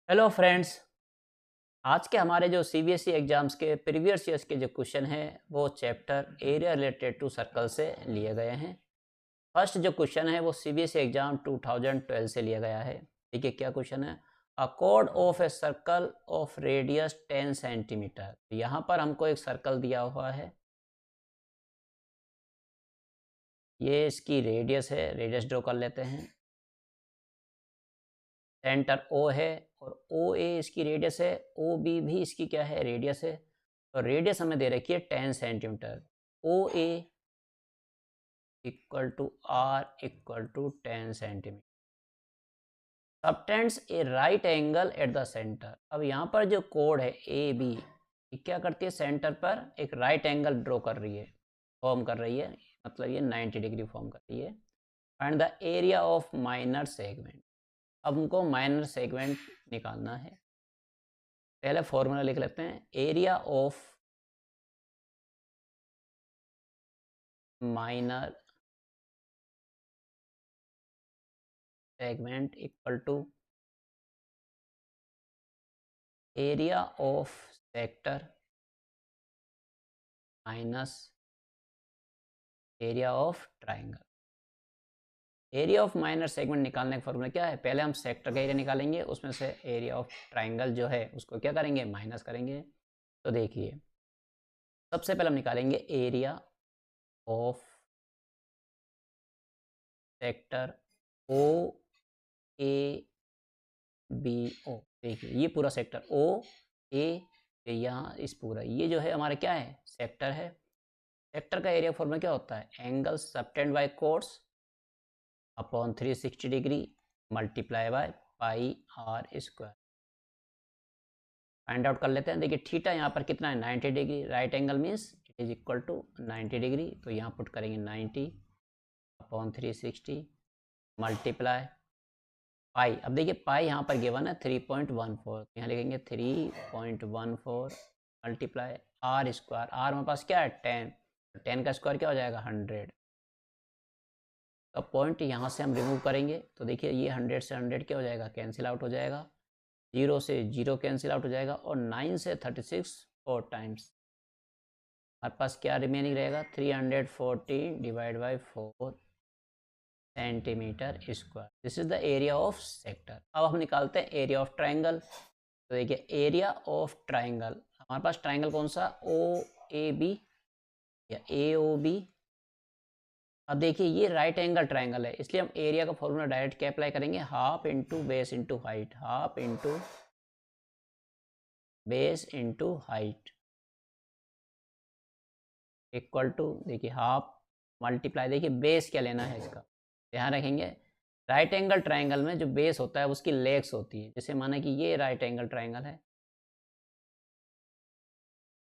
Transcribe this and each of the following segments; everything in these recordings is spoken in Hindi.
Hello friends. आज के हमारे जो सीबीएसई एग्जाम्स के प्रीवियस ईयर्स के जो क्वेश्चन हैं वो chapter area related to circle से लिए गए हैं। फर्स्ट जो क्वेश्चन है वो सीबीएसई एग्जाम 2012 से लिया गया है। देखिए क्या क्वेश्चन है। A code of a circle of radius 10 centimetre. यहाँ पर हमको एक सर्कल दिया हुआ है, ये इसकी रेडियस है, रेडियस ड्रॉ कर लेते हैं। सेंटर ओ है और ओ ए इसकी रेडियस है, ओ बी भी इसकी क्या है, रेडियस है। और रेडियस हमें दे रखी है 10 centimetre. O A equal to R equal to 10 centimetre. Subtends a right angle at the centre. अब यहाँ पर जो कोड है ए बी, क्या करती है, सेंटर पर एक राइट एंगल ड्रॉ कर रही है, फॉर्म कर रही है, मतलब ये 90 डिग्री फॉर्म कर रही है। Find the area of minor segment. अब हमको माइनर सेगमेंट निकालना है। पहले फॉर्मूला लिख लेते हैं। Area of minor segment equal to area of sector minus area of triangle. Area of minor segment निकालने का फॉर्मूला क्या है, पहले हम सेक्टर का एरिया निकालेंगे, उसमें से एरिया ऑफ ट्राइंगल जो है उसको क्या करेंगे, माइनस करेंगे। तो देखिए सबसे पहले हम निकालेंगे area of sector O A B O. देखिए ये पूरा सेक्टर ओ ए, यहाँ इस पूरा, ये जो है हमारा क्या है, सेक्टर है। सेक्टर का एरिया फॉर्मूला क्या होता है, angle subtend by chords upon 360 degree multiply by pi r square. Find out कर लेते हैं। देखिए थीटा यहाँ पर कितना है, 90 degree. Right angle means it is equal to 90 degree, तो यहाँ पुट करेंगे 90 अपॉन 360 मल्टीप्लाई पाई। अब देखिए पाई यहाँ पर गिवन है 3.14, यहाँ लिखेंगे 3.14 मल्टीप्लाई आर स्क्वायर। आर हमारे पास क्या है, 10, 10 का स्क्वायर क्या हो जाएगा, 100। तो पॉइंट यहाँ से हम रिमूव करेंगे, तो देखिए ये 100 से 100 क्या हो जाएगा, कैंसिल आउट हो जाएगा। 0 से 0 कैंसिल आउट हो जाएगा, और 9 से 36 4 टाइम्स हमारे पास क्या रिमेनिंग रहेगा, 340 divide by 4 centimetre square. This is the area of sector. अब हम निकालते हैं एरिया ऑफ ट्राइंगल। तो देखिए एरिया ऑफ ट्राइंगल, हमारे पास ट्राइंगल कौन सा, ओ ए बी या ए ओ बी। अब देखिए ये राइट एंगल ट्राइंगल है, इसलिए हम एरिया का फॉर्मूला डायरेक्ट क्या अप्लाई करेंगे, half into base into height, half into base into height equal to, देखिए हाफ मल्टीप्लाई, देखिए बेस क्या लेना है इसका, ध्यान रखेंगे। राइट एंगल ट्राइंगल में जो बेस होता है उसकी लेग्स होती है। जैसे माना कि ये राइट एंगल ट्राइंगल है,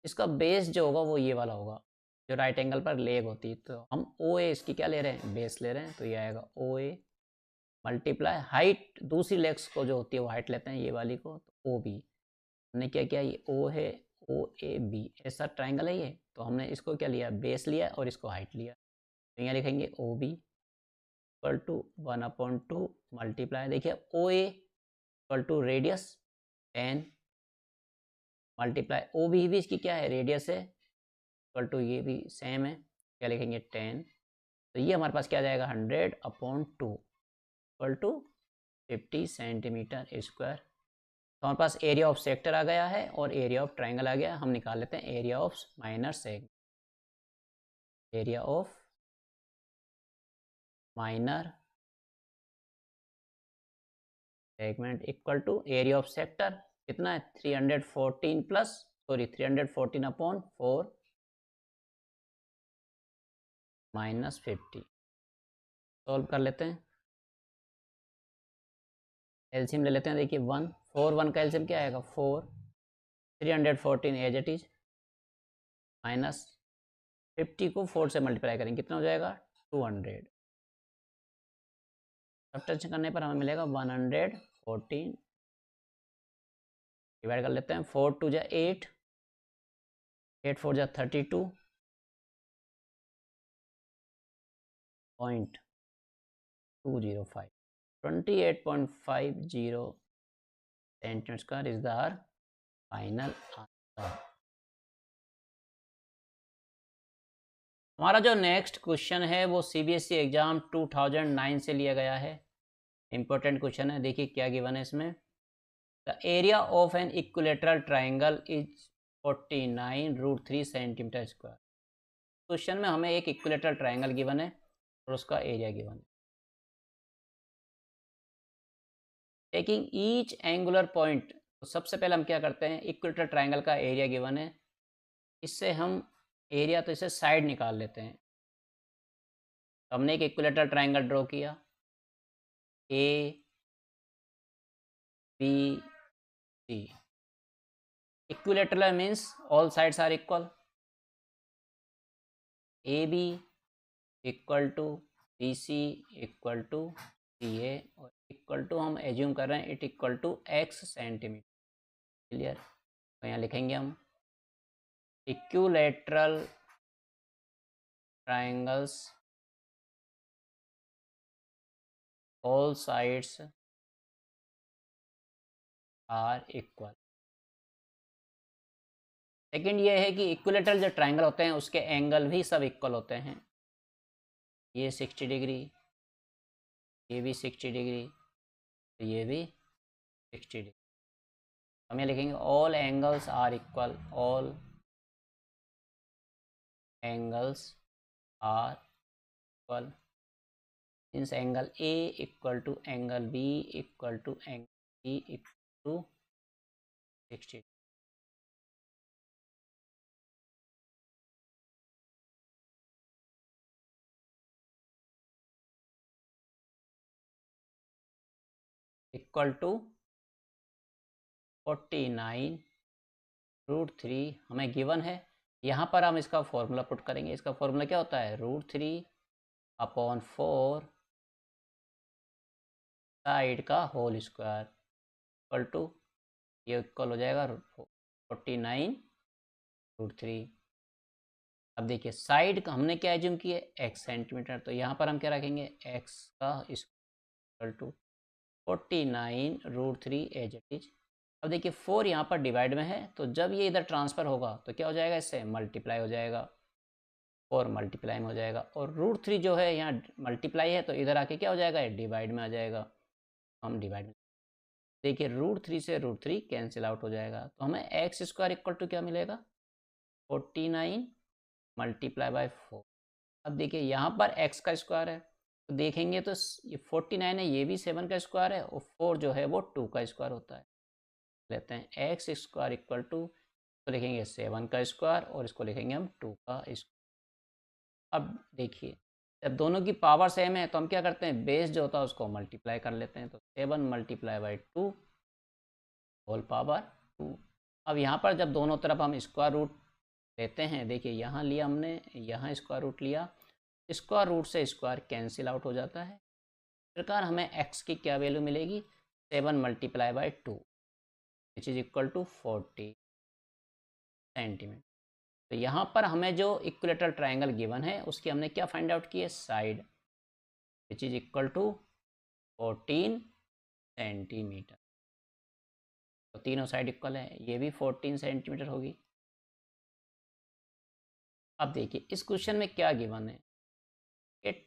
इसका बेस जो होगा वो ये वाला होगा, जो राइट एंगल पर लेग होती है। तो हम ओ ए इसकी क्या ले रहे हैं, बेस ले रहे हैं, तो ये आएगा ओ ए मल्टीप्लाई हाइट, दूसरी लेग्स को जो होती है वो हाइट लेते हैं, ये वाली को, तो ओ बी। हमने क्या किया, ये ओ है, ओ ए बी ऐसा ट्राइंगल है ये, तो हमने इसको क्या लिया, बेस लिया और इसको हाइट लिया। तो यहाँ लिखेंगे O B equal to 1/2 multiply, देखिए O A equal to radius 10 multiply O B भी इसकी क्या है, रेडियस है, इक्वल टू ये भी सेम है, क्या लिखेंगे 10। तो ये हमारे पास क्या आ जाएगा, 100/2 इक्वल टू 50 सेंटीमीटर स्क्वायर। तो हमारे पास एरिया ऑफ सेक्टर आ गया है और एरिया ऑफ ट्राइंगल आ गया। हम निकाल लेते हैं area of minor segment. Area of minor segment equal to area of sector कितना है, 314 plus, sorry 314 upon 4 minus 50। Solve कर लेते हैं, एलसीएम ले लेते हैं। देखिए 1 4 1 का एलसीएम क्या आएगा, 4, 314 एज इट इज माइनस 50 को 4 से मल्टीप्लाई करेंगे, कितना हो जाएगा, 200। सब्ट्रैक्शन करने पर हमें मिलेगा 114, डिवाइड कर लेते हैं, 4 2 जा 8, 8 4 जा 32 .205, 28.50 centimetre square is the our final answer. हमारा जो नेक्स्ट क्वेश्चन है वो सीबीएसई एग्जाम 2009 से लिया गया है। इंपॉर्टेंट क्वेश्चन है, देखिए क्या गिवन है इसमें। The area of an equilateral triangle is 49√3 centimetre square. Question में हमें एक इक्विलेटरल ट्राइंगल गिवन है और उसका एरिया गिवन है। टेकिंग ईच एंगुलर पॉइंट, तो सबसे पहले हम क्या करते हैं, इक्विलेटरल ट्राइंगल का एरिया गिवन है, इससे हम एरिया तो इसे साइड निकाल लेते हैं। तो हमने एक इक्विलेटरल ट्राइंगल ड्रॉ किया, A B C. Equilateral means all sides are equal. A B equal to C C equal to C A और इक्वल टू हम एज्यूम कर रहे हैं it equal to x centimetre. Clear? तो यहाँ लिखेंगे हम equilateral triangles all sides are equal. Second ये है कि इक्विलेटरल जो ट्राइंगल होते हैं उसके एंगल भी सब इक्वल होते हैं। ये 60 डिग्री, ये भी 60 डिग्री, तो ये भी 60 डिग्री। हम ये लिखेंगे all angles are equal, all angles are equal means angle A equal to angle B equal to angle B equal to 60। Equal to 49√3 हमें गिवन है। यहाँ पर हम इसका फॉर्मूला पुट करेंगे। इसका फॉर्मूला क्या होता है, √3/4 साइड का होल स्क्वायर इक्वल टू, ये इक्वल हो जाएगा 49√3। अब देखिए साइड का हमने क्या एज्यूम किया, x सेंटीमीटर, तो यहाँ पर हम क्या रखेंगे, x का equal to 49√3 as it is. अब देखिए 4 यहाँ पर डिवाइड में है, तो जब ये इधर ट्रांसफ़र होगा तो क्या हो जाएगा, इससे मल्टीप्लाई हो जाएगा, 4 मल्टीप्लाई में हो जाएगा। और √3 जो है यहाँ मल्टीप्लाई है, तो इधर आके क्या हो जाएगा, ये डिवाइड में आ जाएगा। हम डिवाइड में देखिए √3 से √3 कैंसिल आउट हो जाएगा, तो हमें एक्स स्क्वायर इक्वल टू क्या मिलेगा, 49 मल्टीप्लाई बाय 4। अब देखिए यहाँ पर x का स्क्वायर है, तो देखेंगे तो ये 49 है, ये भी 7 का स्क्वायर है, और 4 जो है वो 2 का स्क्वायर होता है। लेते हैं एक्स स्क्वायर इक्वल टू, तो लिखेंगे 7 का स्क्वायर और इसको लिखेंगे हम 2 का स्क्वायर। अब देखिए जब दोनों की पावर सेम है तो हम क्या करते हैं, बेस जो होता है उसको मल्टीप्लाई कर लेते हैं, तो 7 मल्टीप्लाई बाई 2 होल पावर 2। अब यहाँ पर जब दोनों तरफ हम स्क्वायर रूट लेते हैं, देखिए यहाँ लिया हमने, यहाँ स्क्वायर रूट लिया, स्क्वायर रूट से स्क्वायर कैंसिल आउट हो जाता है। इस प्रकार हमें x की क्या वैल्यू मिलेगी, 7 multiply by 2 which is equal to 40 centimetre. तो यहाँ पर हमें जो इक्विलेटरल ट्राइंगल गिवन है उसकी हमने क्या फाइंड आउट की है, side, which is equal to 14 centimetre. तो तीनों साइड इक्वल है, ये भी 14 सेंटीमीटर होगी। अब देखिए इस क्वेश्चन में क्या गिवन है,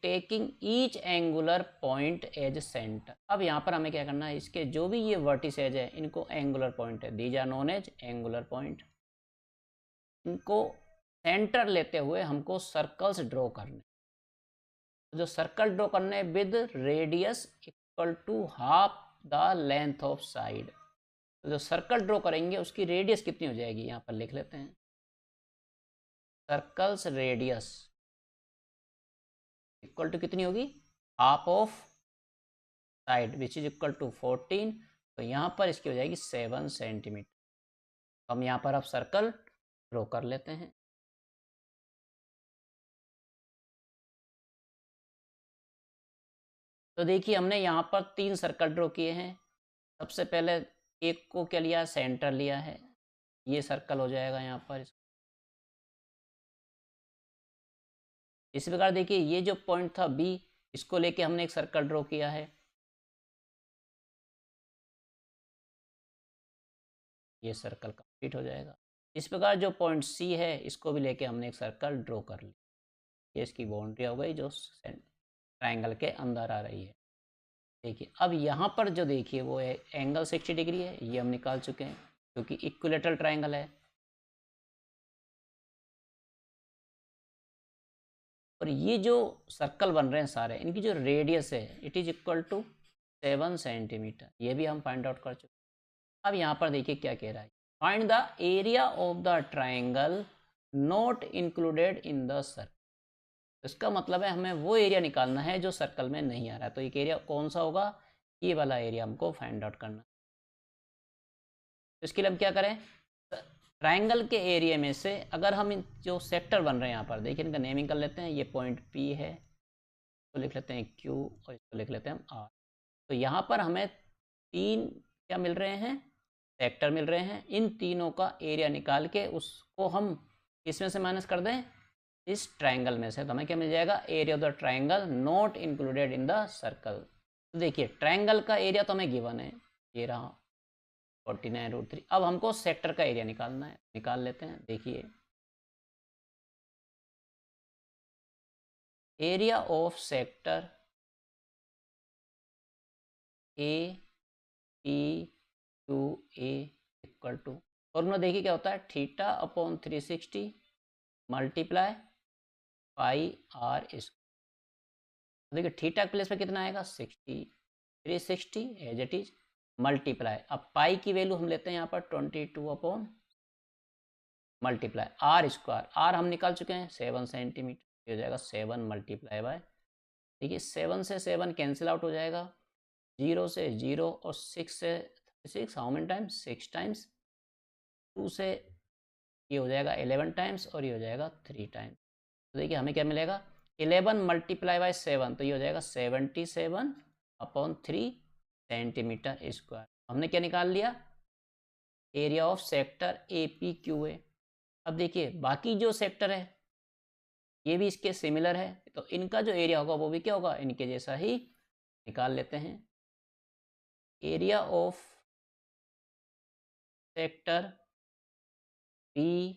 taking each angular point as centre. अब यहाँ पर हमें क्या करना है, इसके जो भी ये वर्टिसेज है इनको एंगुलर पॉइंट है, these are known as angular point. इनको सेंटर लेते हुए हमको सर्कल्स ड्रॉ करने, जो सर्कल ड्रॉ करने with radius equal to half the length of side. तो जो सर्कल ड्रॉ करेंगे उसकी रेडियस कितनी हो जाएगी, यहाँ पर लिख लेते हैं, सर्कल्स रेडियस इक्वल टू कितनी होगी, half of side which is equal to 14। तो यहाँ पर इसकी हो जाएगी 7 सेंटीमीटर। हम यहाँ पर अब सर्कल ड्रॉ कर लेते हैं। तो देखिए हमने यहाँ पर 3 सर्कल ड्रॉ किए हैं। सबसे पहले एक को क्या लिया, सेंटर लिया है, ये सर्कल हो जाएगा यहाँ पर। इसी प्रकार देखिए ये जो पॉइंट था B, इसको लेके हमने एक सर्कल ड्रॉ किया है। ये सर्कल कंप्लीट हो जाएगा। इस प्रकार जो पॉइंट सी है इसको भी लेके हमने एक सर्कल ड्रॉ कर लिया। ये इसकी बाउंड्री हो गई जो ट्रायंगल के अंदर आ रही है। देखिए अब यहाँ पर जो देखिए वो है एंगल 60 डिग्री है, ये हम निकाल चुके हैं क्योंकि इक्विलेटरल ट्रायंगल है। और ये जो सर्कल बन रहे हैं सारे, इनकी जो रेडियस है it is equal to 7 centimetre, ये भी हम फाइंड आउट कर चुके हैं। अब यहाँ पर देखिए क्या कह रहा है, find the area of the triangle not included in the circle. इसका मतलब है हमें वो एरिया निकालना है जो सर्कल में नहीं आ रहा है। तो एक एरिया कौन सा होगा, ये वाला एरिया हमको फाइंड आउट करना है। तो इसके लिए हम क्या करें, ट्रायंगल के एरिया में से अगर हम जो सेक्टर बन रहे हैं यहाँ पर देखिए इनका नेमिंग कर लेते हैं। ये पॉइंट पी है तो लिख लेते हैं क्यू और इसको लिख लेते हैं हम आर। तो यहाँ पर हमें तीन क्या मिल रहे हैं, सेक्टर मिल रहे हैं। इन तीनों का एरिया निकाल के उसको हम किसमें से माइनस कर दें, इस ट्रायंगल में से। तो हमें क्या मिल जाएगा, area of the triangle not included in the circle. तो देखिए ट्रायंगल का एरिया तो हमें गिवन है, ये रहा 49√3। अब हमको सेक्टर का एरिया निकालना है, निकाल लेते हैं। देखिए area of sector A P to A equal to, formula देखिए क्या होता है, theta upon 360 multiply pi r square. देखिए थीटा के प्लेस पे कितना आएगा 60, 360 एज इट इज मल्टीप्लाई। अब पाई की वैल्यू हम लेते हैं यहाँ पर 22 upon multiply r square. R हम निकाल चुके हैं 7 सेंटीमीटर, ये हो जाएगा 7 मल्टीप्लाई बाय, देखिए 7 से 7 कैंसिल आउट हो जाएगा, 0 से 0 और 6 से 6 हाउ मेनी टाइम्स 6 टाइम्स, 2 से ये हो जाएगा 11 टाइम्स और ये हो जाएगा 3 टाइम्स। तो देखिए हमें क्या मिलेगा 11 मल्टीप्लाई बाय 7, तो ये हो जाएगा 77 अपॉन 3 सेंटीमीटर स्क्वायर। हमने क्या निकाल लिया, area of sector A P Q A. अब देखिए बाकी जो सेक्टर है ये भी इसके सिमिलर है, तो इनका जो एरिया होगा वो भी क्या होगा, इनके जैसा ही निकाल लेते हैं। Area of sector B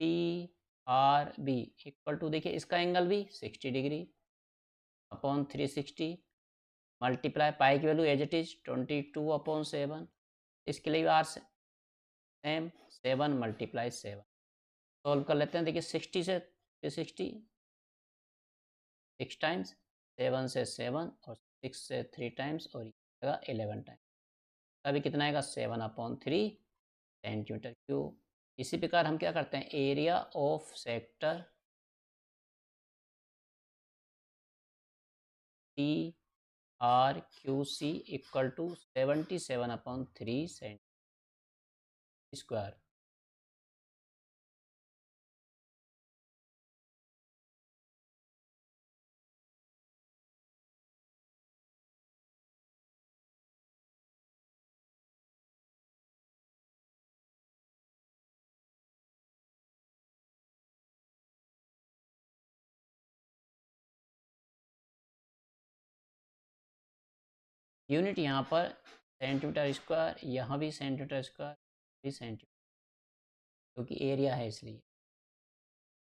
P R B equal to, देखिए इसका एंगल भी 60 डिग्री अपॉन 360 मल्टीप्लाई पाई की value as it is 22 upon 7, इसके लिए भी आर सेम 7 मल्टीप्लाई 7। सॉल्व कर लेते हैं। देखिए 60 से 360 6 टाइम्स, 7 से 7 और 6 से 3 टाइम्स और 11 टाइम्स, तभी कितना आएगा 7 अपॉन 3 सेंटीमीटर क्यूब। इसी प्रकार हम क्या करते हैं, area of sector T R Q C equal to 77 upon 3 centimetre square. Unit यहाँ पर सेंटीमीटर स्क्वायर, यहाँ भी सेंटीमीटर स्क्वायर, भी सेंटीमीटर, क्योंकि एरिया है इसलिए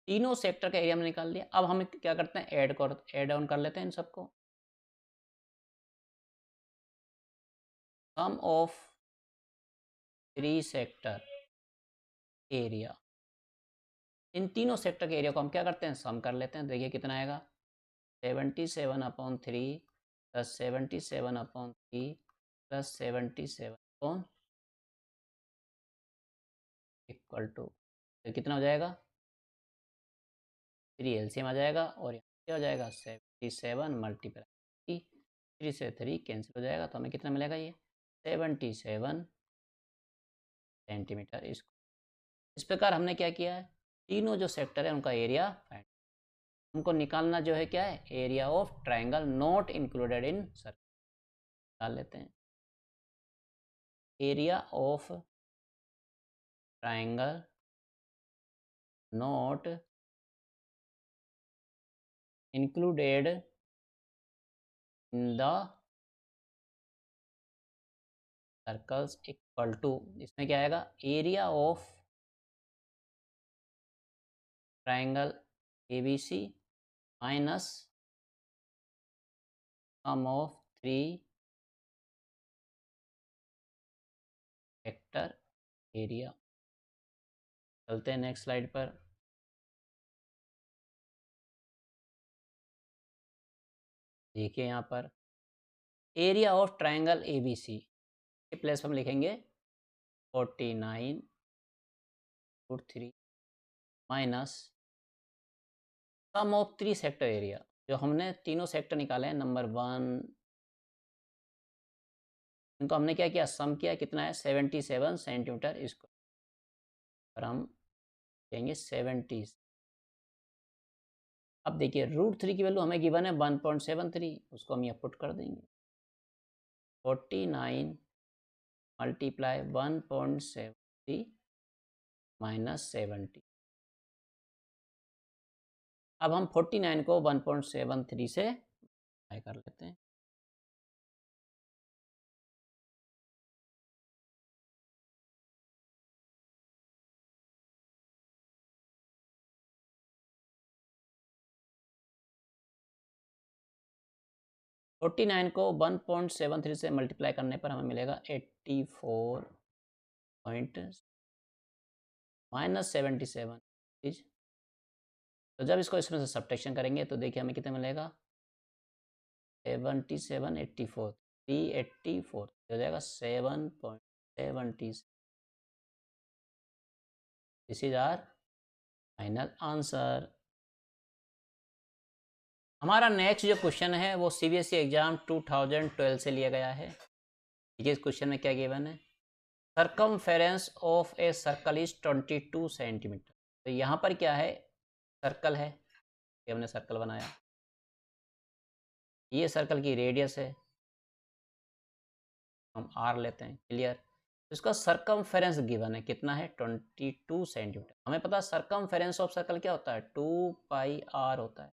तीनों सेक्टर का एरिया हमने निकाल लिया। अब हम क्या करते हैं, ऐड ऑन कर लेते हैं इन सबको। सम ऑफ 3 सेक्टर एरिया, इन तीनों सेक्टर के एरिया को हम क्या करते हैं, सम कर लेते हैं। देखिए कितना आएगा 77 upon 3 plus 77 upon 3 plus 77 upon equal to, तो कितना हो जाएगा 3 एलसीएम आ जाएगा और यहाँ क्या हो जाएगा 77 मल्टीप्लाई 3 से 3 कैंसिल हो जाएगा, तो हमें कितना मिलेगा, ये 77 सेंटीमीटर। इस प्रकार हमने क्या किया है, तीनों जो सेक्टर है उनका एरिया फाइंड, हमको निकालना जो है क्या है, area of triangle not included in circle. निकाल लेते हैं area of triangle not included in the circles equal to, इसमें क्या आएगा, area of triangle ABC minus sum of 3 sector area. चलते हैं नेक्स्ट स्लाइड पर। देखिए यहाँ पर एरिया ऑफ ट्राइंगल ABC के प्लेस हम लिखेंगे 49/3 minus sum of 3 sector area. जो हमने तीनों सेक्टर निकाले हैं, नंबर 1, इनको हमने क्या किया, सम किया, कितना है 77 सेंटीमीटर स्क्वायर, और हम कहेंगे 70। अब देखिए √3 की वैल्यू हमें गिवन है 1.73, उसको हम यहाँ पुट कर देंगे 49 मल्टीप्लाई 1.73 माइनस 70। अब हम 49 को 1.73 से मल्टीप्लाई कर लेते हैं। फोर्टी नाइन को 1.73 से मल्टीप्लाई करने पर हमें मिलेगा 84 पॉइंट माइनस 77। तो जब इसको इसमें से सब्ट्रैक्शन करेंगे तो देखिए हमें कितना मिलेगा, 77 84 384 हो जाएगा 7.70। This is our final answer. हमारा नेक्स्ट जो क्वेश्चन है वो CBSE एग्जाम 2012 से लिया गया है। देखिए इस क्वेश्चन में क्या गिवन है, circumference of a circle is 22 centimetre. तो यहाँ पर क्या है, सर्कल है, ये हमने सर्कल बनाया, ये सर्कल की रेडियस है, हम R लेते हैं, क्लियर। तो इसका सरकमफेरेंस गिवन है, कितना है 22 सेंटीमीटर। हमें पता है सरकमफेरेंस ऑफ सर्कल क्या होता है, 2πr होता है।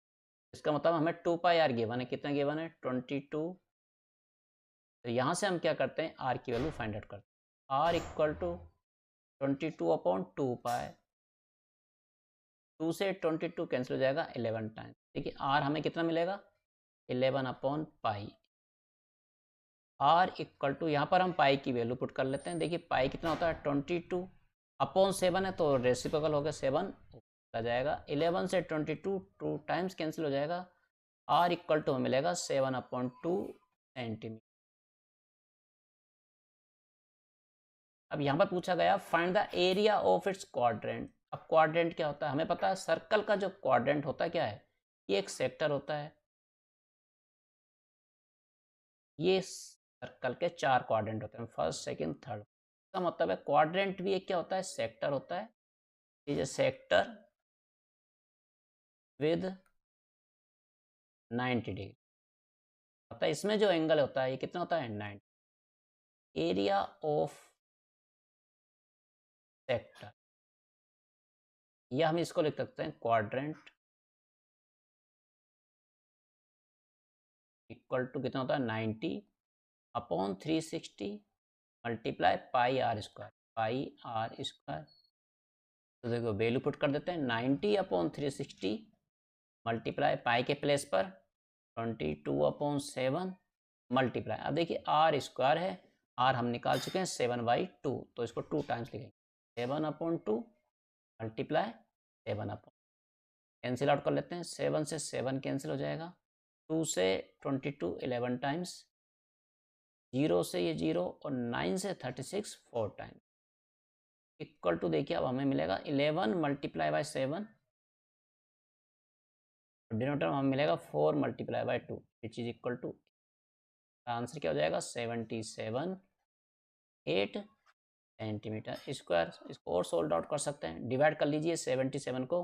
इसका मतलब हमें 2πr गिवन है, कितना गिवन है 22। तो यहाँ से हम क्या करते हैं, R की वैल्यू फाइंड आउट करते हैं। R इक्वल टू 22/2π, 2 से 22 कैंसिल हो जाएगा 11 टाइम। देखिए R हमें कितना मिलेगा 11/π। R इक्वल टू, यहाँ पर हम पाई की वैल्यू पुट कर लेते हैं। देखिए पाई कितना होता है 22/7 है, तो रेसिप्रोकल हो गया 7 आ जाएगा। 11 से 22 2 टाइम्स कैंसिल हो जाएगा। R इक्वल टू मिलेगा 7/2 सेंटीमीटर। अब यहाँ पर पूछा गया find the area of its quadrant. अब क्वाड्रेंट क्या होता है, हमें पता है सर्कल का जो क्वाड्रेंट होता है क्या है, ये एक सेक्टर होता है। ये सर्कल के 4 क्वाड्रेंट होते हैं, फर्स्ट सेकंड थर्ड। इसका मतलब है क्वाड्रेंट भी एक क्या होता है, सेक्टर होता है। Is A sector with 90 degree होता है। इसमें जो एंगल होता है ये कितना होता है 90। एरिया ऑफ सेक्टर, या हम इसको लिख सकते हैं क्वाड्रेंट इक्वल टू कितना होता है 90/360 मल्टीप्लाई πr²। तो देखो वैल्यू पुट कर देते हैं 90/360 मल्टीप्लाई पाई के प्लेस पर 22/7 मल्टीप्लाई। अब देखिए r² है, r हम निकाल चुके हैं 7/2, तो इसको 2 टाइम्स लिखेंगे 7/2 मल्टीप्लाई 7/, कैंसिल आउट कर लेते हैं, 7 से 7 कैंसिल हो जाएगा, 2 से 22 11 टाइम्स, 0 से ये 0 और 9 से 36 4 टाइम्स इक्वल टू, देखिए अब हमें मिलेगा 11 मल्टीप्लाई बाई 7, डिनोमिनेटर में हमें मिलेगा 4 multiply by 2 which is equal to, answer क्या हो जाएगा 77/8 सेंटीमीटर स्क्वायर। इसको और सोल्व आउट कर सकते हैं, डिवाइड कर लीजिए 77 को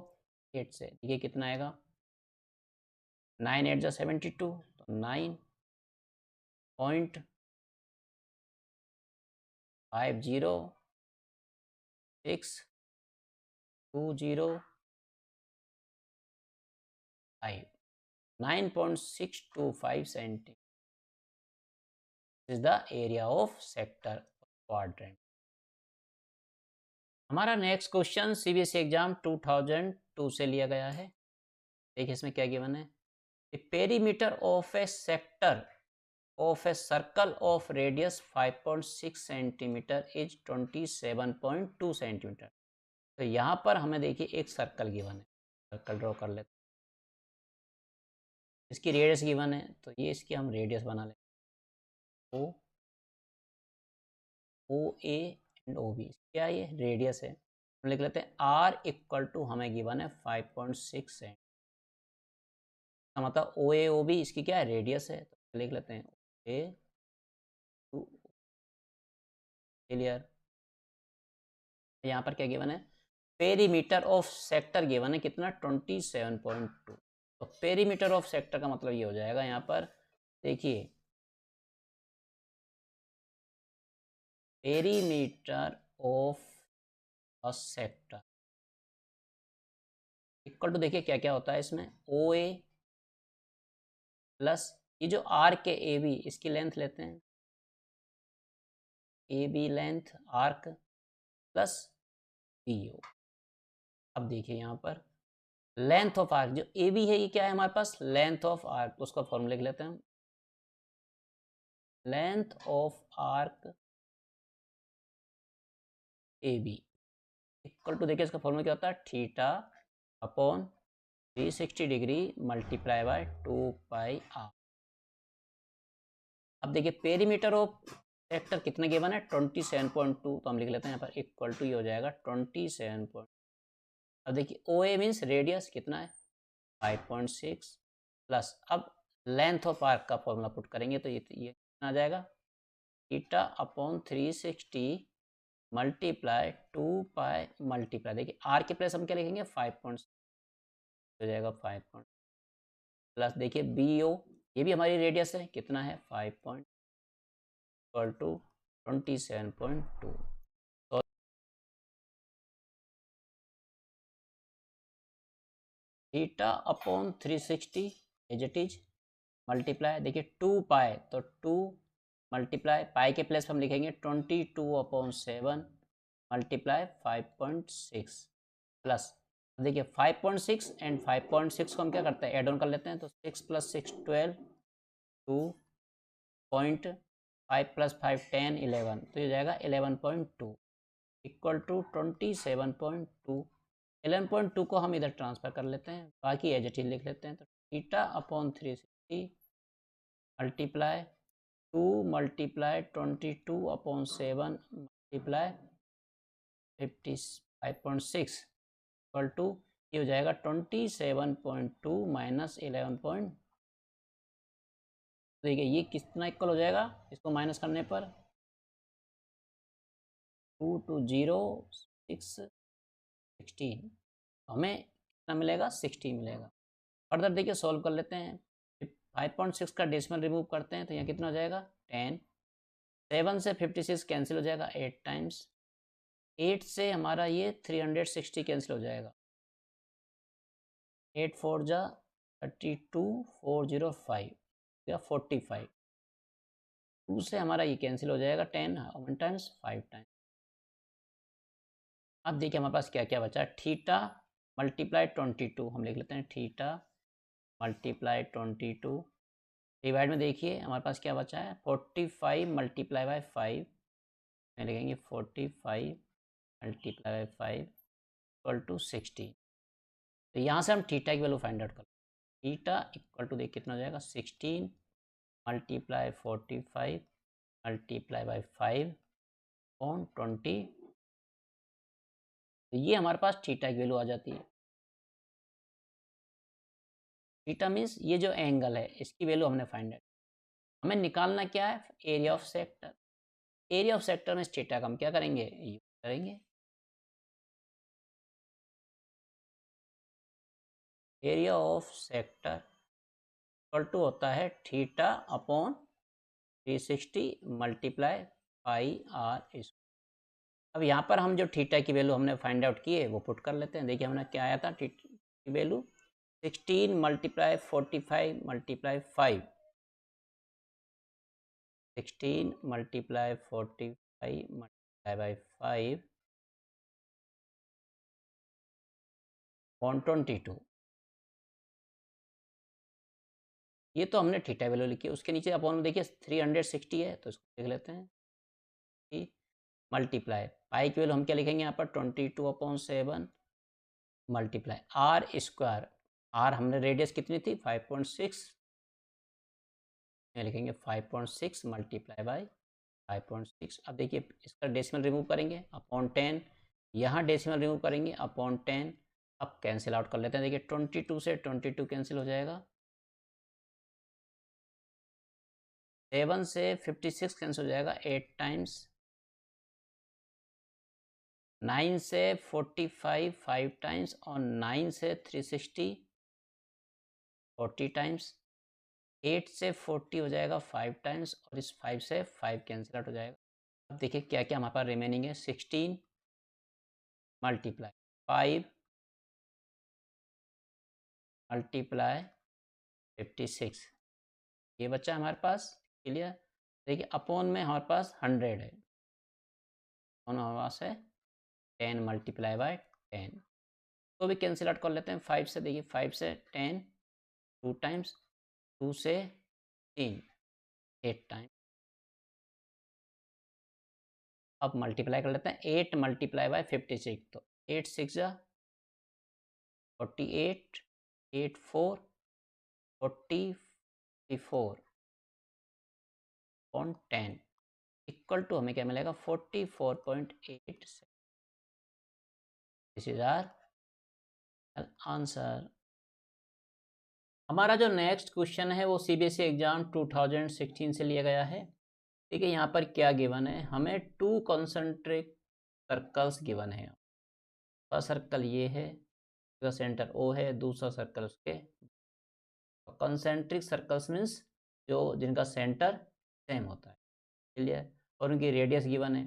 8 से, देखिए कितना आएगा 9 8 जा 72, तो 9.625 centimeters is the area of sector quadrant. हमारा नेक्स्ट क्वेश्चन सीबीएसई एग्जाम 2002 से लिया गया है। देखिए इसमें क्या गिवन है, perimeter of A sector of a circle of radius 5.6 centimetre is 27.2 centimetre. तो यहाँ पर हमें देखिए एक सर्कल गिवन है, सर्कल ड्रॉ कर लेते हैं। इसकी रेडियस गिवन है तो ये इसकी हम रेडियस बना लेते हैं, ओ ए एंड ओ बी, क्या ये रेडियस है। हम लिख लेते हैं आर इक्वल टू हमें गिवन है 5.6 सेंट, मतलब ओ ए ओ बी इसकी क्या है रेडियस है, तो लिख लेते हैं ए टू। क्लियर। यहाँ पर क्या गिवन है, पेरीमीटर ऑफ सेक्टर गिवन है कितना 27.2। तो पेरीमीटर ऑफ सेक्टर का मतलब ये हो जाएगा यहाँ पर देखिए perimeter of a sector equal to, देखिए क्या क्या होता है इसमें, ओ ए प्लस ये जो आर के ए बी इसकी लेंथ लेते हैं, A B length arc plus B O. अब देखिए यहाँ पर लेंथ ऑफ आर्क जो ए बी है ये क्या है हमारे पास लेंथ ऑफ आर्क, तो उसका फॉर्मूला लिख लेते हैं हम, length of arc A B equal to, देखिए इसका फॉर्मूला क्या होता है theta upon 360 degree multiply by 2 pi r. अब देखिए पेरीमीटर ऑफ सेक्टर कितने गिवन है 27.2, तो हम लिख लेते हैं यहाँ पर इक्वल टू ये हो जाएगा 27. अब देखिए ओ ए मीन्स रेडियस कितना है 5.6 प्लस, अब लेंथ ऑफ आर्क का फॉर्मूला पुट करेंगे तो ये कितना आ जाएगा थीटा अपॉन 360 मल्टीप्लाई 2 पाई मल्टीप्लाई, देखिए आर के प्लेस हम क्या लिखेंगे 5.6 हो जाएगा 5. प्लस देखिए बी ओ ये भी हमारी रेडियस है कितना है 5. Equal to 27.2। तो theta upon 360 as it is multiply, देखिए 2 पाई तो 2 मल्टीप्लाई पाई के प्लेस हम लिखेंगे 22/7 मल्टीप्लाई 5.6 प्लस, देखिए 5.6 एंड 5.6 को हम क्या करते हैं एड ऑन कर लेते हैं, तो 6 + 6 12 2.5 + 5 10 11, तो ये जाएगा 11.2 इक्वल टू 27.2। 11.2 को हम इधर ट्रांसफर कर लेते हैं, बाकी एज इट इज लिख लेते हैं, तो theta upon 360 multiply 2 multiply 22/7 multiply 55.6 equal to ये हो जाएगा 27.2 माइनस 11. देखिए ये कितना इक्वल हो जाएगा, इसको माइनस करने पर 2 2 0 6 16, हमें कितना मिलेगा 60 मिलेगा। फर्दर देखिए सॉल्व कर लेते हैं, 5.6 का डेसिमल रिमूव करते हैं तो यहाँ कितना हो जाएगा 10, 7 से 56 कैंसिल हो जाएगा 8 टाइम्स, 8 से हमारा ये 360 कैंसिल हो जाएगा, 8 4 जा 32 405 या 45, 2 से हमारा ये कैंसिल हो जाएगा 10 1 टाइम्स 5 टाइम्स। अब देखिए हमारे पास क्या क्या बचा, थीटा मल्टीप्लाई 22 हम लिख लेते हैं थीटा मल्टीप्लाई 22 डिवाइड में देखिए हमारे पास क्या बचा है 45 मल्टीप्लाई बाय 5 में लिखेंगे 45 मल्टीप्लाई बाय 5 इक्वल टू 60। तो यहाँ से हम थीटा की वैल्यू फाइंड आउट कर, थीटा इक्वल टू देखिए कितना हो जाएगा 16 मल्टीप्लाई 45 मल्टीप्लाई बाय 5 ऑन 20, तो ये हमारे पास थीटा की वैल्यू आ जाती है। थीटा मीन्स ये जो एंगल है इसकी वैल्यू हमने फाइंड आउट, हमें निकालना क्या है area of sector, area of sector में थीटा का हम क्या करेंगे यूज करेंगे, area of sector equal to होता है theta upon 360 multiply pi r square. अब यहाँ पर हम जो थीटा की वैल्यू हमने फाइंड आउट की है वो पुट कर लेते हैं, देखिए हमने क्या आया था थीटा की value 16 multiply 45 multiply 5, 16 multiply 45 multiply by 5 122। ये तो हमने थीटा वैल्यू लिखी है, उसके नीचे अपॉन में देखिए 360 है, तो इसको लिख लेते हैं कि मल्टीप्लाई पाई की वैल्यू हम क्या लिखेंगे यहाँ पर 22/7 मल्टीप्लाई आर स्क्वायर। आर हमने रेडियस कितनी थी 5.6, लिखेंगे 5.6 मल्टीप्लाई बाई 5.6। अब देखिए इसका डेसिमल रिमूव करेंगे अपॉन 10, यहाँ डेसिमल रिमूव करेंगे अपॉन 10। अब कैंसिल आउट कर लेते हैं, देखिए 22 से 22 कैंसिल हो जाएगा, 7 से 56 कैंसिल हो जाएगा 8 टाइम्स, 9 से 45 5 टाइम्स, और 9 से 360 40 टाइम्स, 8 से 40 हो जाएगा 5 टाइम्स, और इस 5 से 5 कैंसिल आउट हो जाएगा। अब देखिए क्या क्या हमारे पास रिमेनिंग है, 16 मल्टीप्लाई 5 मल्टीप्लाई 56, ये बच्चा हमारे पास। क्लियर। देखिए अपॉन में हमारे पास 100 है, अपॉन हमारे पास है 10 मल्टीप्लाई बाय 10, तो भी कैंसिल आउट कर लेते हैं 5 से। देखिए 5 से 10 2 टाइम्स, 2 से 3 8 टाइम्स। अब मल्टीप्लाई कर लेते हैं 8 मल्टीप्लाई बाय 56, तो 8 6 जा 48, 8 4 44 अपॉन 10 इक्वल टू हमें क्या मिलेगा 44.87। This is our answer. हमारा जो नेक्स्ट क्वेश्चन है वो सीबीएसई एग्जाम 2016 से लिया गया है। ठीक है, यहाँ पर क्या गिवन है, हमें 2 कॉन्सेंट्रिक सर्कल्स गिवन है। फर्स्ट सर्कल ये है, उसका सेंटर ओ है, दूसरा सर्कल उसके। कॉन्सेंट्रिक सर्कल्स मीन्स जो जिनका सेंटर सेम होता है। क्लियर। और उनकी रेडियस गिवन है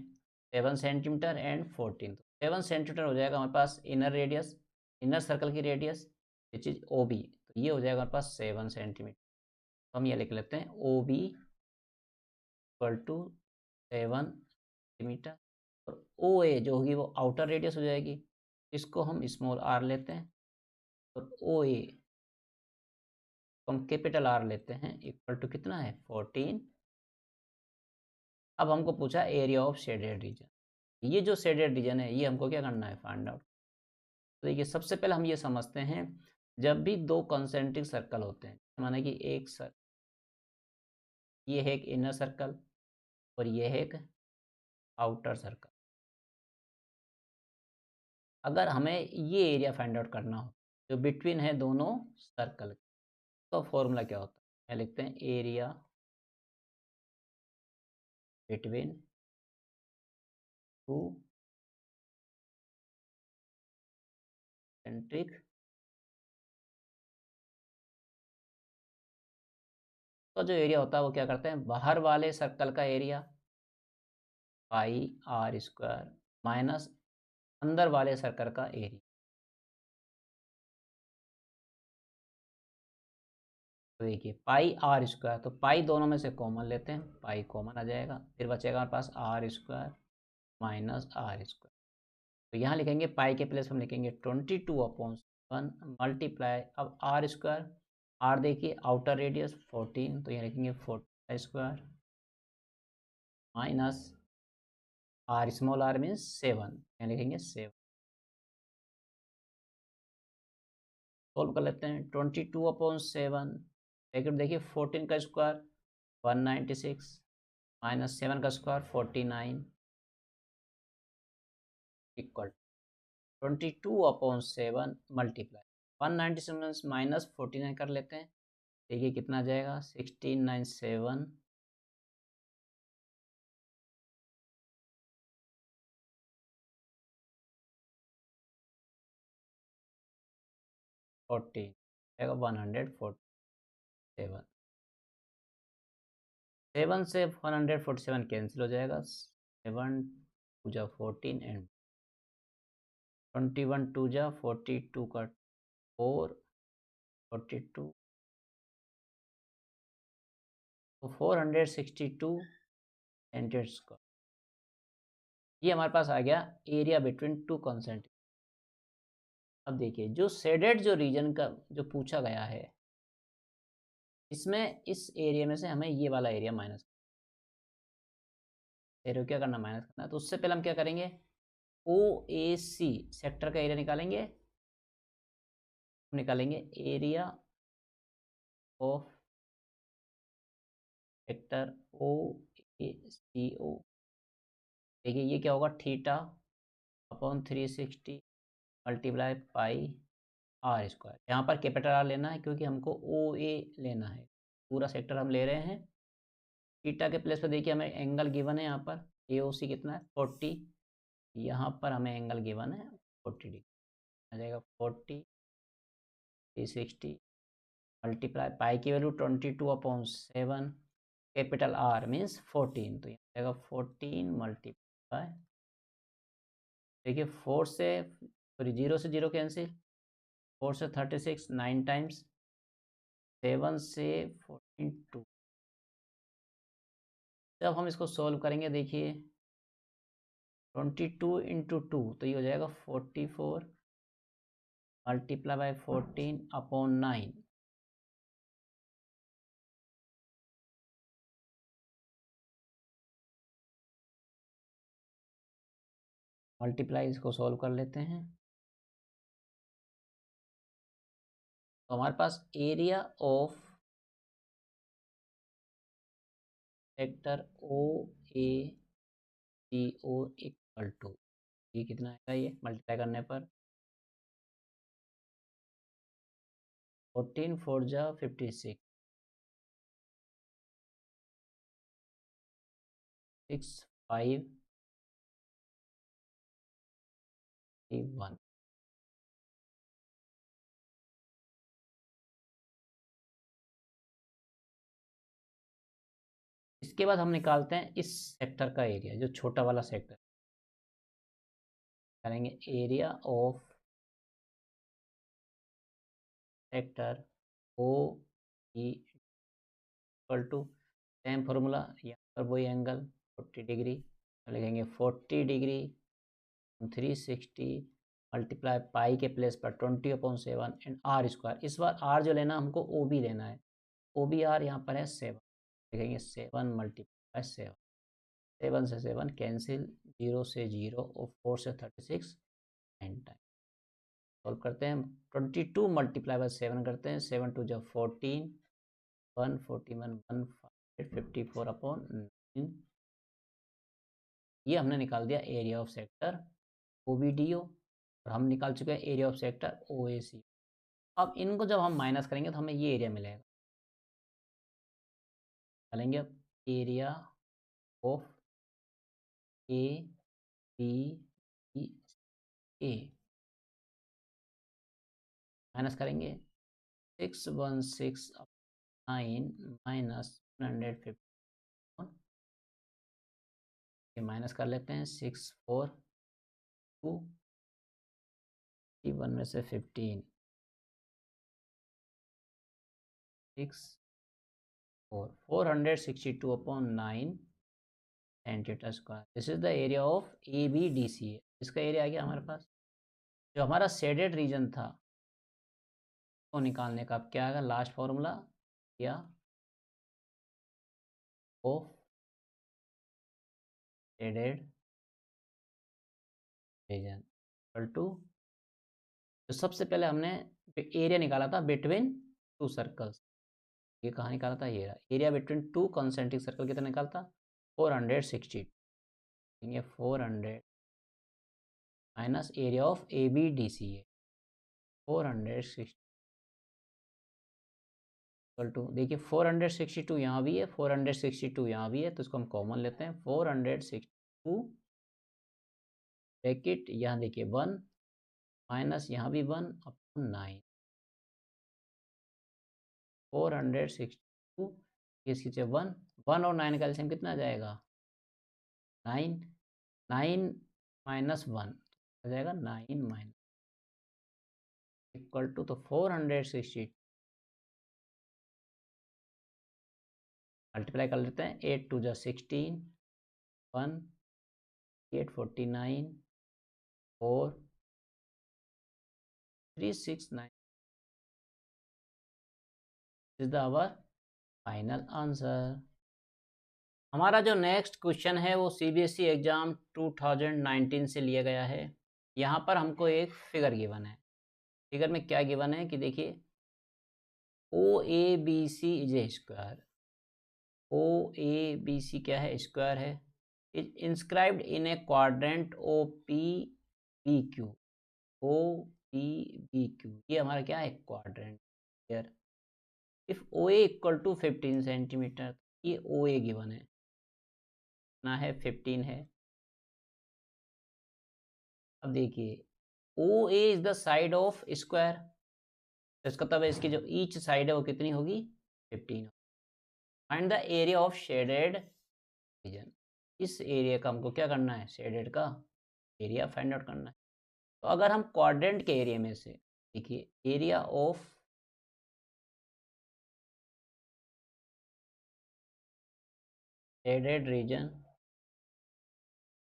7 सेंटीमीटर एंड 14। 7 सेंटीमीटर हो जाएगा हमारे पास इनर रेडियस, इनर सर्कल की radius, which is O B, तो ये हो जाएगा हमारे पास 7 सेंटीमीटर। तो हम ये लिख लेते हैं O B equal to 7 centimetre, और ओ ए जो होगी वो आउटर रेडियस हो जाएगी, इसको हम स्मॉल आर लेते हैं, और ओ ए हम कैपिटल आर लेते हैं, इक्वल टू कितना है 14। अब हमको पूछा एरिया ऑफ शेडेड रीजन, ये जो शेडेड रीजन है ये हमको क्या करना है फाइंड आउट। तो देखिए सबसे पहले हम ये समझते हैं, जब भी दो कॉन्सेंट्रिक सर्कल होते हैं, माना कि एक सर ये है एक इनर सर्कल और ये है एक आउटर सर्कल, अगर हमें ये एरिया फाइंड आउट करना हो जो बिटवीन है दोनों सर्कल, तो फॉर्मूला क्या होता है, मैं लिखते हैं एरिया बिटवीन टू सेंट्रिक, तो जो एरिया होता है वो क्या करते हैं, बाहर वाले सर्कल का area pi r square minus अंदर वाले सर्कल का एरिया। तो देखिए पाई आर स्क्वायर, तो पाई दोनों में से कॉमन लेते हैं, पाई कॉमन आ जाएगा, फिर बचेगा हमारे पास R square minus R square. तो यहाँ लिखेंगे पाई के प्लेस हम लिखेंगे 22/1 मल्टीप्लाई, अब आर स्क्वायर, आर देखिए आउटर रेडियस 14, तो यहाँ लिखेंगे 40 square minus r small r means 7, यहाँ लिखेंगे 7। सोल्व कर लेते हैं 22/7, ब्रैकेट देखिए 14 का स्क्वायर 196 माइनस 7 का स्क्वायर 49 इक्वल 22/7 मल्टीप्लाई 196 माइनस 49 कर लेते हैं, देखिए कितना जाएगा 1697 14 जाएगा 147, 7 से 147 कैंसिल हो जाएगा, 7 टू जा 14 एंड 21 टू जा 42 का 4 42, तो 462 सेंटीमीटर स्क्वायर, ये हमारे पास आ गया एरिया बिटवीन टू कॉन्सेंट्रिक। अब देखिए जो शेडेड जो रीजन का जो पूछा गया है, इसमें इस एरिया में से हमें ये वाला एरिया माइनस एरिया क्या करना, माइनस करना है। तो उससे पहले हम क्या करेंगे, ओ ए सी सेक्टर का एरिया निकालेंगे, area of sector O A C O. देखिए ये क्या होगा, theta upon 360 multiply pi r square. यहाँ पर कैपिटल आर लेना है क्योंकि हमको ओ ए लेना है, पूरा सेक्टर हम ले रहे हैं। थीटा के प्लेस पर देखिए हमें एंगल गिवन है, यहाँ पर ए ओ सी कितना है 40, यहाँ पर हमें एंगल गिवन है 40 डिग्री, आ जाएगा 40 360 मल्टीप्लाई पाई की वैल्यू 22/7, कैपिटल आर मीन्स 14, तो यहाँ जाएगा 14 मल्टीप्लाई, देखिए 4 से सॉरी 0 से 0 कैंसिल, 4 से 36 9 टाइम्स, 7 से 14 2। जब हम इसको सॉल्व करेंगे देखिए 22 इंटू 2 तो ये हो जाएगा 44 मल्टीप्लाई बाई 14/9। मल्टीप्लाई इसको सॉल्व कर लेते हैं, तो हमारे पास area of sector O A C O equal to, ये कितना आएगा, ये मल्टीप्लाई करने पर 14 4 जा 56 6 5 1। इसके बाद हम निकालते हैं इस सेक्टर का एरिया, जो छोटा वाला सेक्टर करेंगे, area of sector O E equal to, same formula यहाँ पर वही एंगल 40 डिग्री, लिखेंगे 40 डिग्री 360 मल्टीप्लाई पाई के प्लेस पर 20/7 एंड आर स्क्वायर। इस बार आर जो लेना हमको ओ बी लेना है, ओ बी आर यहाँ पर है 7, लिखेंगे 7 मल्टीप्लाई 7, 7 से 7 कैंसिल, 0 से 0 और 4 से 36 9 टाइम सॉल्व करते हैं। 22 मल्टीप्लाई बाय 7 करते हैं, 7 2 जब 14 141 154/9। ये हमने निकाल दिया area of sector O B D O, और हम निकाल चुके हैं area of sector O A C. अब इनको जब हम माइनस करेंगे तो हमें ये एरिया मिलेगा, चलेंगे अब area of A B A minus करेंगे 616/9 माइनस 150, ये माइनस कर लेते हैं 6 4 2 1 में से 15 6 4 462/9 tan theta square. This is the area of A B D C A. इसका एरिया आ गया हमारे पास। जो हमारा शेडेड रीजन था को निकालने का अब क्या आएगा, लास्ट फॉर्मूला या of shaded region equal to, तो सबसे पहले हमने एरिया निकाला था बिटवीन टू सर्कल्स, ये कहाँ निकाला था, ये area between two concentric circle कितना निकालता 460, 400 minus area of A B D C A 460 equal to, देखिए 462 यहाँ भी है 462 यहाँ भी है, तो इसको हम कॉमन लेते हैं 462 ब्रैकेट यहाँ देखिए 1 माइनस यहाँ भी 1 अपॉन 9 462 इसकी 1 1 और 9 का एलसीएम कितना आ जाएगा 9 9 माइनस 1 आ जाएगा 9 माइनस इक्वल टू, तो 460 मल्टीप्लाई कर लेते हैं 8 2 जा 16 1 8 49 4 369 is the our final answer. हमारा जो नेक्स्ट क्वेश्चन है वो सीबीएसई एग्जाम 2019 से लिया गया है। यहाँ पर हमको एक फिगर गिवन है। फिगर में क्या गिवन है कि देखिए, O A B C is a square. O A B C क्या है? स्क्वायर है। Is inscribed in a quadrant O P B Q. O P B Q, ये हमारा क्या है? Quadrant. Here if O A equal to 15 centimetre, ये ओ ए गिवन है ना, है 15 है। अब देखिए, O A is the side of square, तो इसका मतलब इसकी जो ईच साइड है वो कितनी होगी? 15। Find the area of shaded reason. इस एरिया का हमको क्या करना है? शेडेड का एरिया फाइंड आउट करना है। तो अगर हम क्वाड्रेंट के एरिया में से देखिए, एरिया ऑफ शेडेड रीजन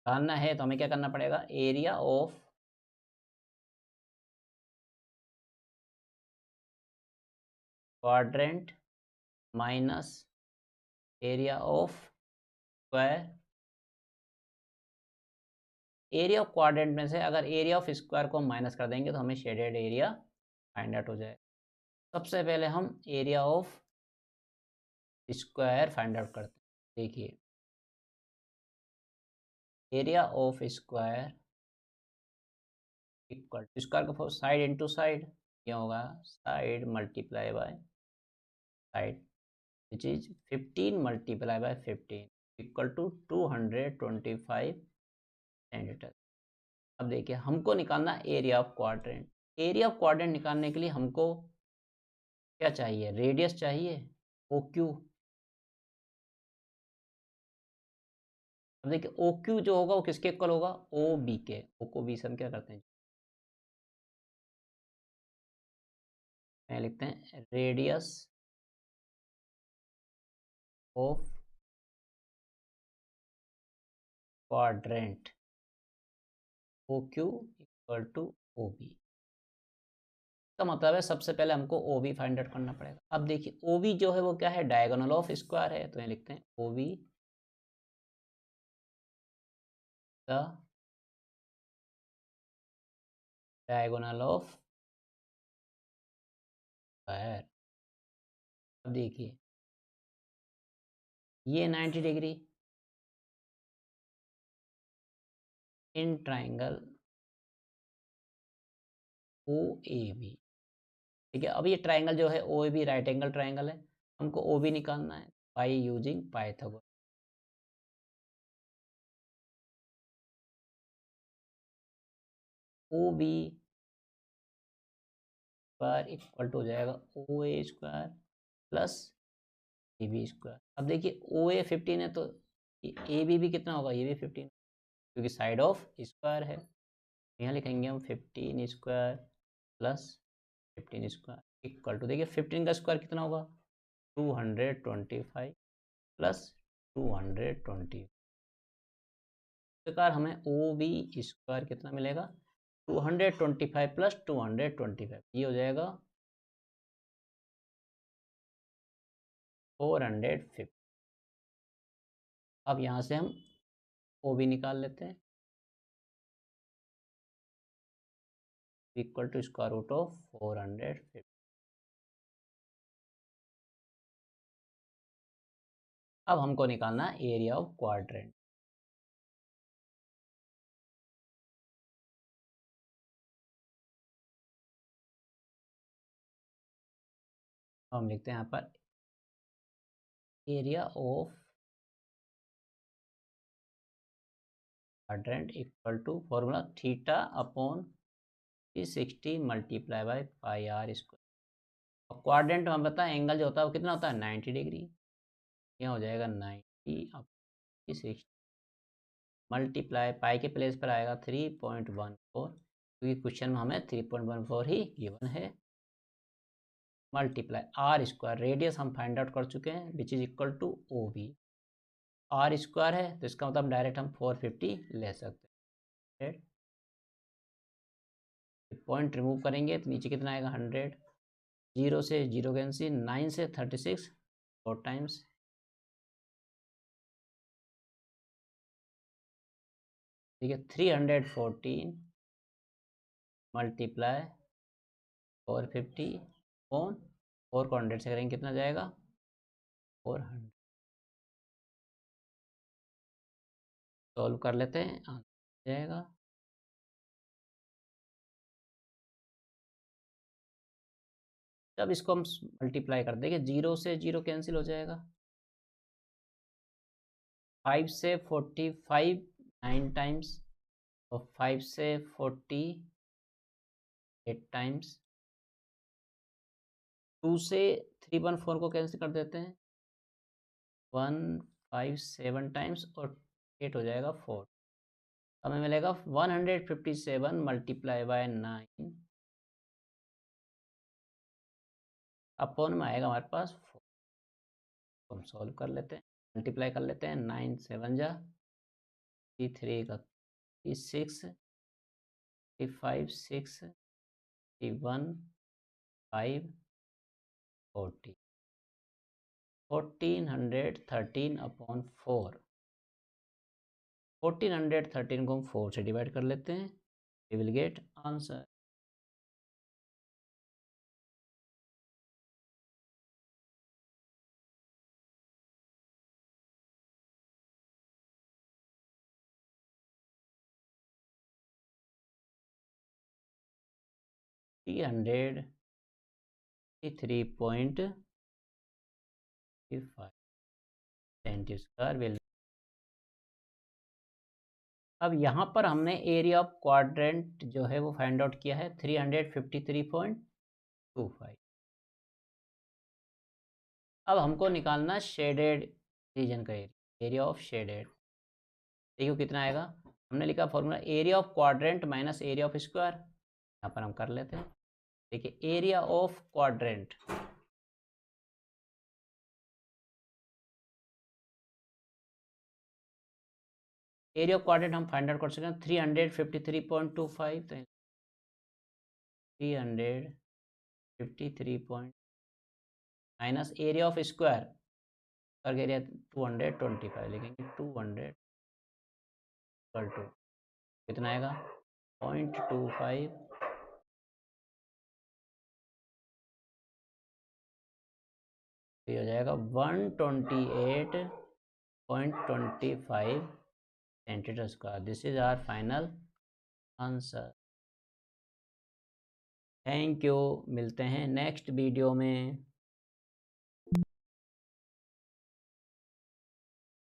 जानना है तो हमें क्या करना पड़ेगा? Area of quadrant minus area of square. Area of quadrant में से अगर एरिया ऑफ स्क्वायर को हम माइनस कर देंगे तो हमें शेडेड एरिया फाइंड आउट हो जाएगा। सबसे पहले हम area of square find out करते हैं। देखिए, area of square equal to square का साइड इनटू साइड, क्या होगा? Side multiply by side, which is 15 multiply by 15 equal to 225 centimetre. अब देखिए, हमको निकालना area of quadrant. Area of quadrant निकालने के लिए हमको क्या चाहिए? रेडियस चाहिए, ओ क्यू। अब देखिए, ओ क्यू जो होगा वो किसके इक्वल होगा? ओ बी के। ओ को बी से हम क्या करते हैं? मैं लिखते हैं radius of quadrant, O Q equal to O B. का मतलब है सबसे पहले हमको ओ बी फाइंड आउट करना पड़ेगा। अब देखिए, ओ बी जो है वो क्या है? डायगोनल ऑफ स्क्वायर है, तो यहाँ लिखते हैं O B the diagonal of square. अब देखिए, ये 90 degree in triangle O A B. ठीक है, अब ये ट्राइंगल जो है O A B right angle triangle है, हमको ओ बी निकालना है by using Pythagoras. O B square equal to हो जाएगा O A square plus A B square. अब देखिए, ओ ए 15 है तो ए बी भी कितना होगा? ये भी 15, क्योंकि साइड ऑफ स्क्वायर है। यहाँ लिखेंगे हम 15 square plus 15 square equal to, देखिए 15 का स्क्वायर कितना होगा? 225 प्लस 220। इस प्रकार हमें ओ बी स्क्वायर कितना मिलेगा? 225 प्लस 225, ये हो जाएगा 450। अब यहाँ से हम ओ बी निकाल लेते हैं, equal to square root of 450। अब हमको निकालना एरिया ऑफ क्वाड्रेंट। हम लिखते हैं यहाँ पर area of quadrant equal to formula theta upon 360 multiply by pi r square. और क्वाड्रेंट में हम बताएं एंगल जो होता है वो कितना होता है? 90 डिग्री। यह हो जाएगा 90 अपॉन 60 मल्टीप्लाई, पाई के प्लेस पर आएगा 3.14, क्योंकि क्वेश्चन में हमें 3.14 ही गिवन है। मल्टीप्लाई आर स्क्वायर, रेडियस हम फाइंड आउट कर चुके हैं, which is equal to O B. R square है तो इसका मतलब डायरेक्ट हम 450 ले सकते हैं। पॉइंट रिमूव करेंगे तो नीचे कितना आएगा 100, 0 से 0 कैंसिल, 9 से 36 4 टाइम्स, ठीक है 314 मल्टीप्लाई 450 ऑन 4 को 100 से करेंगे कितना जाएगा 400। सॉल्व कर लेते हैं, आंसर जाएगा जब इसको हम मल्टीप्लाई कर देंगे 0 से 0 कैंसिल हो जाएगा, 5 से 45 9 टाइम्स और 5 से 48 टाइम्स, 2 से 314 को कैंसिल कर देते हैं 157 टाइम्स और 8 हो जाएगा 4, हमें मिलेगा 157 मल्टीप्लाई बाय 9 अपॉन में आएगा हमारे पास 4। तो हम सॉल्व कर लेते हैं, मल्टीप्लाई कर लेते हैं, 9 7 जा 3 का 6 5 6 1 5 40 1413 अपॉन 4, 1413 को हम 4 से डिवाइड कर लेते हैं, we will get answer. Three 3.5 will. अब यहाँ पर हमने एरिया ऑफ क्वाड्रेंट जो है वो फाइंड आउट किया है 353.25। अब हमको निकालना शेडेड रीजन का एरिया ऑफ शेडेड। देखिए कितना आएगा, हमने लिखा formula area of quadrant minus area of square, यहाँ पर हम कर लेते हैं। देखिए area of quadrant area of quadrant हम फाइंड आउट कर सकते हैं 353.25, तो 353 माइनस एरिया ऑफ स्क्वायर कर एरिया 225 लिखेंगे 200 इक्वल टू कितना आएगा 0.25, ये हो जाएगा 128.25 centimetre square. This is our final answer. Thank you, मिलते हैं नेक्स्ट वीडियो में।